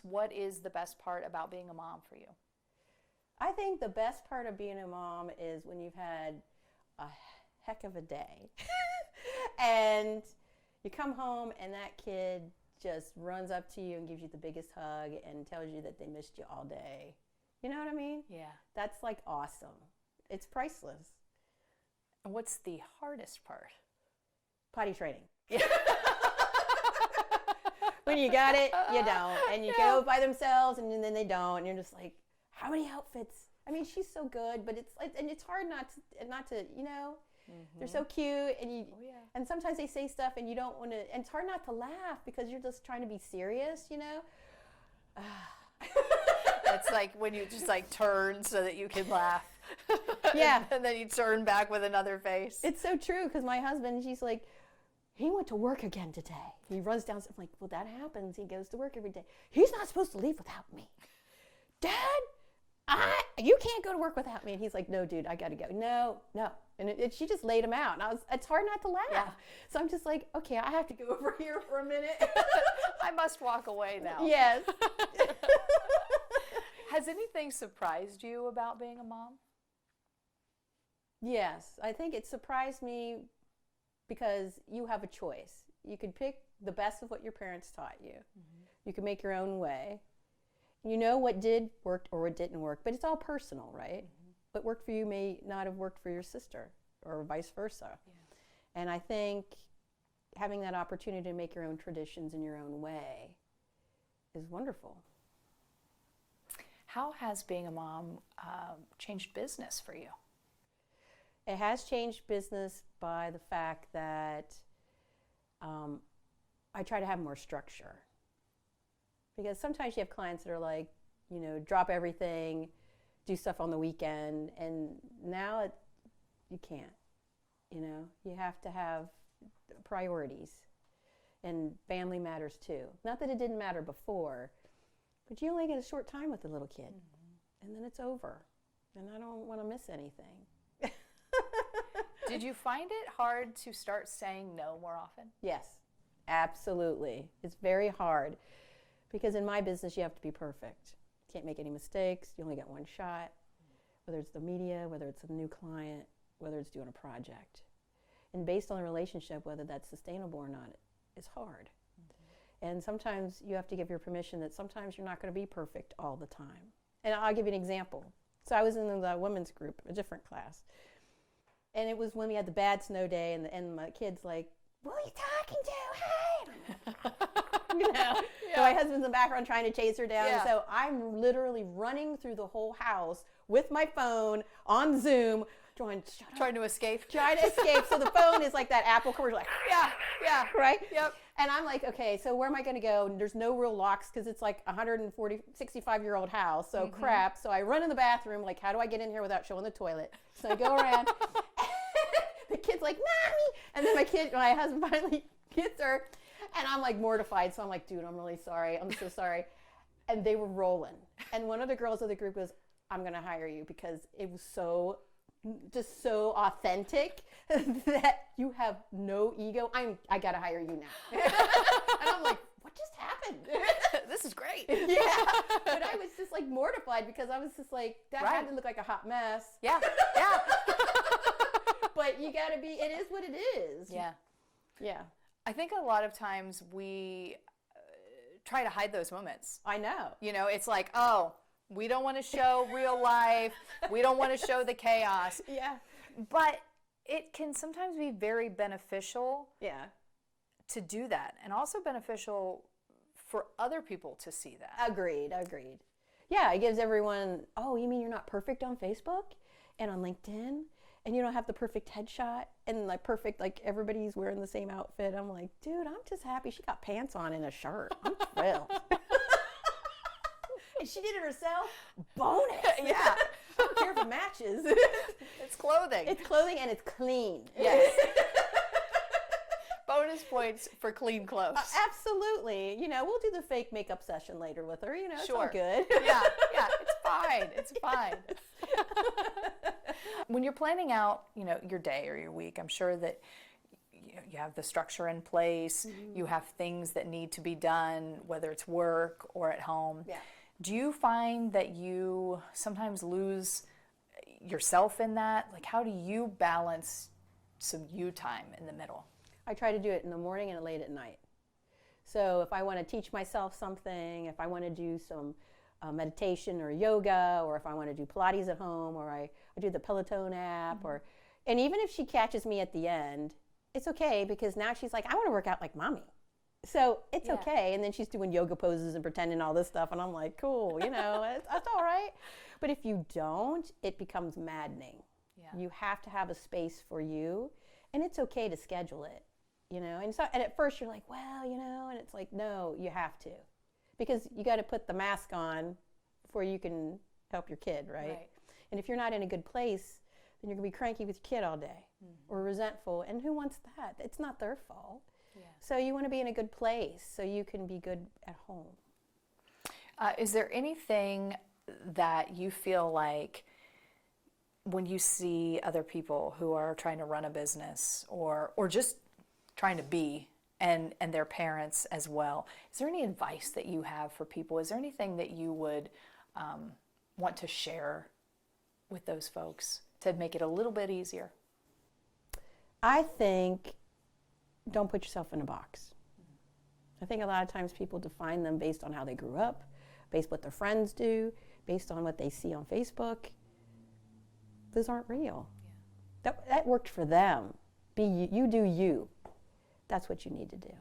What is the best part about being a mom for you? I think the best part of being a mom is when you've had a heck of a day and you come home and that kid just runs up to you and gives you the biggest hug and tells you that they missed you all day. You know what I mean? Yeah. That's like awesome. It's priceless. And what's the hardest part? Potty training. When you got it, you don't. And you go by themselves and then they don't. And you're just like, how many outfits? I mean, she's so good, but it's hard not to, you know, they're so cute and sometimes they say stuff and you don't want to, and it's hard not to laugh because you're just trying to be serious, you know? That's like when you just like turn so that you can laugh. Yeah. And then you turn back with another face. It's so true because my husband, he's like, he went to work again today. He runs down, I'm like, well, that happens. He goes to work every day. He's not supposed to leave without me. Dad, you can't go to work without me. And he's like, no, dude, I got to go. No. And she just laid him out. And it's hard not to laugh. Yeah. So I'm just like, okay, I have to go over here for a minute. I must walk away now. Yes. Has anything surprised you about being a mom? Yes. I think it surprised me because you have a choice. You could pick the best of what your parents taught you. You can make your own way. You know what did work or what didn't work, but it's all personal, right? What worked for you may not have worked for your sister or vice versa. Yeah. And I think having that opportunity to make your own traditions in your own way is wonderful. How has being a mom changed business for you? It has changed business by the fact that I try to have more structure. Because sometimes you have clients that are like, you know, drop everything, do stuff on the weekend, and now you can't. You know, you have to have priorities, and family matters too. Not that it didn't matter before, but you only get a short time with the little kid, and then it's over, and I don't want to miss anything. Did you find it hard to start saying no more often? Yes, absolutely. It's very hard. Because in my business, you have to be perfect. You can't make any mistakes. You only get one shot, whether it's the media, whether it's a new client, whether it's doing a project. And based on the relationship, whether that's sustainable or not, is hard. And sometimes you have to give your permission that sometimes you're not going to be perfect all the time. And I'll give you an example. So I was in the women's group, a different class. And it was when we had the bad snow day, and my kid's like, "Who are you talking to? Hey!" You know, so my husband's in the background trying to chase her down. Yeah. So I'm literally running through the whole house with my phone on Zoom, trying to escape. Trying to escape. So the phone is like that Apple commercial, like, yeah, right? Yep. And I'm like, okay, so where am I going to go? And there's no real locks because it's like 65-year-old house. So crap. So I run in the bathroom, like, how do I get in here without showing the toilet? So I go around. The kid's like, "Mommy!" And then my husband finally gets her. And I'm like mortified. So I'm like, dude, I'm really sorry. I'm so sorry. And they were rolling. And one of the girls of the group goes, "I'm going to hire you because it was so authentic that you have no ego. I got to hire you now." And I'm like, what just happened? This is great. Yeah. But I was just like mortified because I was just like, that had to look like a hot mess. Yeah. But you got to be, it is what it is. Yeah. I think a lot of times we try to hide those moments. I know. You know, it's like, oh, we don't want to show real life. We don't want to show the chaos. Yeah. But it can sometimes be very beneficial to do that, and also beneficial for other people to see that. Agreed. Yeah, it gives everyone, oh, you mean you're not perfect on Facebook and on LinkedIn? And you don't have the perfect headshot and like perfect, like everybody's wearing the same outfit. I'm like, dude, I'm just happy she got pants on and a shirt. I'm thrilled. And she did it herself. Bonus. Yeah. I don't care if it matches. It's clothing. It's clothing and it's clean. Yes. Bonus points for clean clothes. Absolutely. You know, we'll do the fake makeup session later with her. You know, it's all good. Yeah, it's fine. When you're planning out, you know, your day or your week, I'm sure that you have the structure in place, you have things that need to be done, whether it's work or at home. Yeah. Do you find that you sometimes lose yourself in that? Like, how do you balance some you time in the middle? I try to do it in the morning and late at night. So if I want to teach myself something, if I want to do some meditation or yoga, or if I want to do Pilates at home, or I do the Peloton app, and even if she catches me at the end, it's okay, because now she's like, I want to work out like mommy. So it's okay. And then she's doing yoga poses and pretending all this stuff, and I'm like, cool, that's all right. But if you don't, it becomes maddening. Yeah. You have to have a space for you, and it's okay to schedule it, And so, and at first you're like, well, and it's like, no, you have to. Because you got to put the mask on before you can help your kid, right? And if you're not in a good place, then you're going to be cranky with your kid all day or resentful. And who wants that? It's not their fault. Yeah. So you want to be in a good place so you can be good at home. Is there anything that you feel like when you see other people who are trying to run a business or just trying to be, and their parents as well, is there any advice that you have for people? Is there anything that you would want to share with those folks to make it a little bit easier? I think don't put yourself in a box. I think a lot of times people define them based on how they grew up, based on what their friends do, based on what they see on Facebook. Those aren't real. Yeah. That worked for them. Be you do you. That's what you need to do.